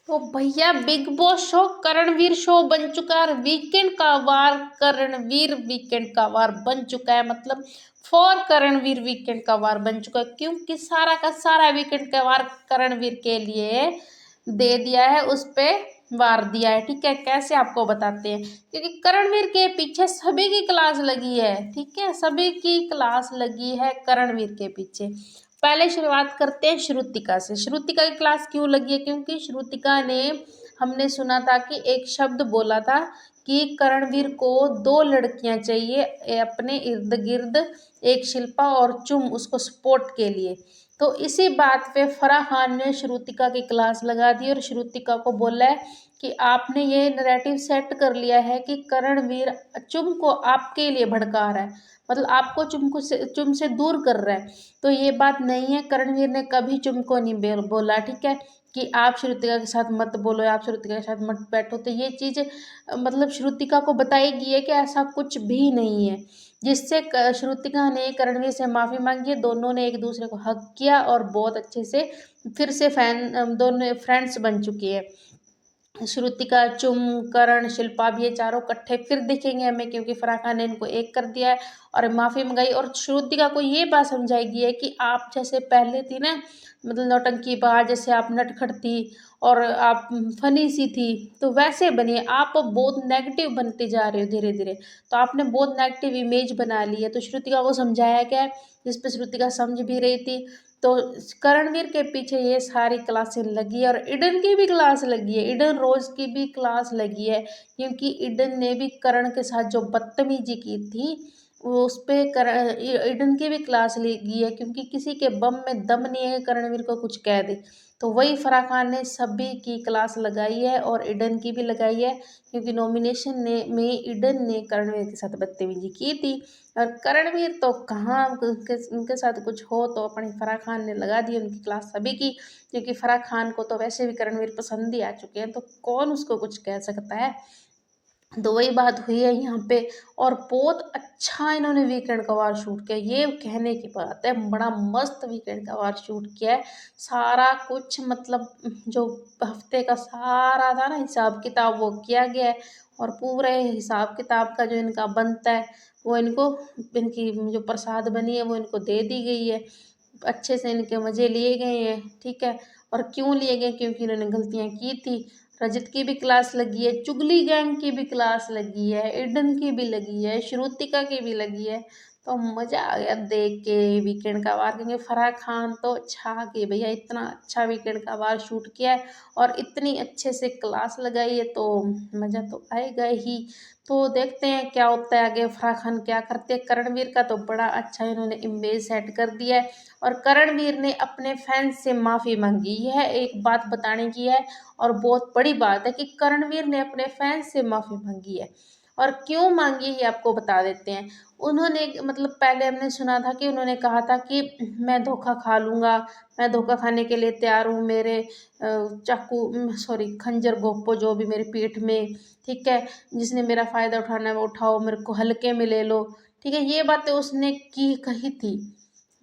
तो भैया Bigg Boss show Karanvir show बन चुका है। वीकेंड का वार करणवीर वीकेंड का वार बन चुका है, मतलब फॉर करणवीर वीकेंड का वार बन चुका है, क्योंकि सारा का सारा वीकेंड का वार करणवीर के लिए दे दिया है, उस पे वार दिया है। ठीक है, कैसे आपको बताते हैं, क्योंकि करणवीर के पीछे सभी की क्लास लगी है। ठीक है, सभी की क्लास लगी है करणवीर के पीछे। पहले शुरुआत करते हैं श्रुतिका से। श्रुतिका की क्लास क्यों लगी है, क्योंकि श्रुतिका ने, हमने सुना था कि एक शब्द बोला था कि करणवीर को दो लड़कियां चाहिए अपने इर्द गिर्द, एक शिल्पा और चुम उसको सपोर्ट के लिए। तो इसी बात पे फराह खान ने श्रुतिका की क्लास लगा दी और श्रुतिका को बोला है कि आपने ये नैरेटिव सेट कर लिया है कि करणवीर चुम को आपके लिए भड़का रहा है, मतलब आपको चुम से दूर कर रहा है। तो ये बात नहीं है, करणवीर ने कभी चुम को नहीं बोला। ठीक है, कि आप श्रुतिका के साथ मत बोलो, आप श्रुतिका के साथ मत बैठो। तो ये चीज़ मतलब श्रुतिका को बताई गई है कि ऐसा कुछ भी नहीं है, जिससे श्रुतिका ने करणवीर से माफ़ी मांगी है। दोनों ने एक दूसरे को हक किया और बहुत अच्छे से फिर से दोनों फ्रेंड्स बन चुकी है। श्रुतिका, चुम, करण, शिल्पा भी, ये चारों इकट्ठे फिर दिखेंगे हमें, क्योंकि फराह खान ने इनको एक कर दिया है और माफ़ी मंगाई। और श्रुतिका को ये बात समझाई गई है कि आप जैसे पहले थी ना, मतलब नौटंकीबाज, जैसे आप नटखट थी और आप फनी सी थी, तो वैसे बनिए। आप बहुत नेगेटिव बनते जा रहे हो धीरे धीरे, तो आपने बहुत नेगेटिव इमेज बना ली है। तो श्रुतिका को समझाया गया है, जिस पर श्रुतिका समझ भी रही थी। तो करणवीर के पीछे ये सारी क्लासें लगी है और ईडन की भी क्लास लगी है, ईडन रोज की भी क्लास लगी है, क्योंकि ईडन ने भी करण के साथ जो बदतमीजी की थी वो उस पे ईडन की भी क्लास लगी है, क्योंकि किसी के बम में दम नहीं है करणवीर को कुछ कह दे। तो वही फराह खान ने सभी की क्लास लगाई है और ईडन की भी लगाई है, क्योंकि नॉमिनेशन में ईडन ने करणवीर के साथ बदतमीजी की थी और करणवीर तो कहाँ, उनके साथ कुछ हो तो अपनी फराह खान ने लगा दी उनकी क्लास सभी की, क्योंकि फराह खान को तो वैसे भी करणवीर पसंद ही आ चुके हैं, तो कौन उसको कुछ कह सकता है। तो वही बात हुई है यहाँ पे। और बहुत अच्छा इन्होंने वीकेंड का वार शूट किया, ये कहने की बात है, बड़ा मस्त वीकेंड का वार शूट किया है। सारा कुछ मतलब जो हफ्ते का सारा था ना हिसाब किताब, वो किया गया है और पूरे हिसाब किताब का जो इनका बनता है वो इनको, इनकी जो प्रसाद बनी है वो इनको दे दी गई है। अच्छे से इनके मज़े लिए गए हैं। ठीक है, और क्यों लिए गए, क्योंकि इन्होंने गलतियाँ की थी। रजत की भी क्लास लगी है, चुगली गैंग की भी क्लास लगी है, ईडन की भी लगी है, श्रुतिका की भी लगी है। तो मज़ा आ गया देख के वीकेंड का वार, क्योंकि फराह खान तो छा गई भैया, इतना अच्छा वीकेंड का वार शूट किया है और इतनी अच्छे से क्लास लगाई है, तो मज़ा तो आएगा ही। तो देखते हैं क्या होता है आगे, फराह खान क्या करते हैं। करणवीर का तो बड़ा अच्छा इन्होंने इमेज सेट कर दिया है और करणवीर ने अपने फैंस से माफ़ी मांगी, यह एक बात बताने की है और बहुत बड़ी बात है कि करणवीर ने अपने फैंस से माफ़ी मांगी है। और क्यों मांगी ये आपको बता देते हैं। उन्होंने मतलब पहले हमने सुना था कि उन्होंने कहा था कि मैं धोखा खा लूँगा, मैं धोखा खाने के लिए तैयार हूँ, मेरे चाकू सॉरी खंजर घोंपो जो भी मेरी पीठ में, ठीक है, जिसने मेरा फ़ायदा उठाना है वो उठाओ, मेरे को हल्के में ले लो। ठीक है, ये बातें उसने कही थी,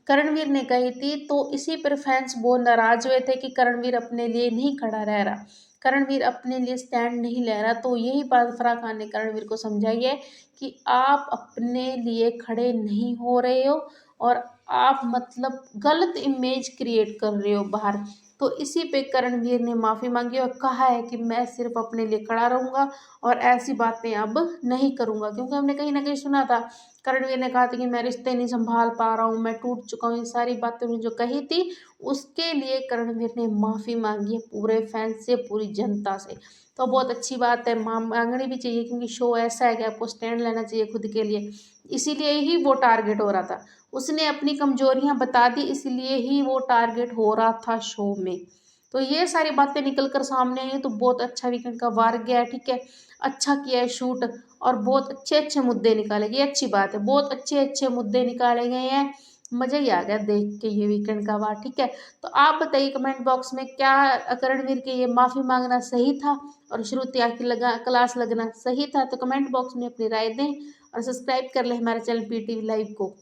करणवीर ने कही थी। तो इसी पर फैंस बहुत नाराज हुए थे कि करणवीर अपने लिए नहीं खड़ा रह रहा, करणवीर अपने लिए स्टैंड नहीं ले रहा। तो यही बात फराह खान ने करणवीर को समझाई है कि आप अपने लिए खड़े नहीं हो रहे हो और आप मतलब गलत इमेज क्रिएट कर रहे हो बाहर। तो इसी पे करणवीर ने माफ़ी मांगी और कहा है कि मैं सिर्फ अपने लिए खड़ा रहूँगा और ऐसी बातें अब नहीं करूँगा, क्योंकि हमने कहीं ना कहीं सुना था, करणवीर ने कहा था कि मैं रिश्ते नहीं संभाल पा रहा हूँ, मैं टूट चुका हूँ। ये सारी बातें उन्होंने जो कही थी उसके लिए करणवीर ने माफ़ी मांगी है पूरे फैंस से, पूरी जनता से। तो बहुत अच्छी बात है, मांगनी भी चाहिए, क्योंकि शो ऐसा है कि आपको स्टैंड लेना चाहिए खुद के लिए। इसीलिए ही वो टारगेट हो रहा था, उसने अपनी कमजोरियां बता दी, इसलिए ही वो टारगेट हो रहा था शो में। तो ये सारी बातें निकल कर सामने आई, तो बहुत अच्छा वीकेंड का वार गया है। ठीक है, अच्छा किया है शूट और बहुत अच्छे अच्छे मुद्दे निकाले गए, अच्छी बात है, बहुत अच्छे अच्छे मुद्दे निकाले गए हैं। मज़ा ही आ गया देख के ये वीकेंड का वार। ठीक है, तो आप बताइए कमेंट बॉक्स में, क्या करणवीर के ये माफ़ी मांगना सही था और श्रुति की क्लास लगना सही था? तो कमेंट बॉक्स में अपनी राय दें और सब्सक्राइब कर लें हमारे चैनल PTV लाइव को।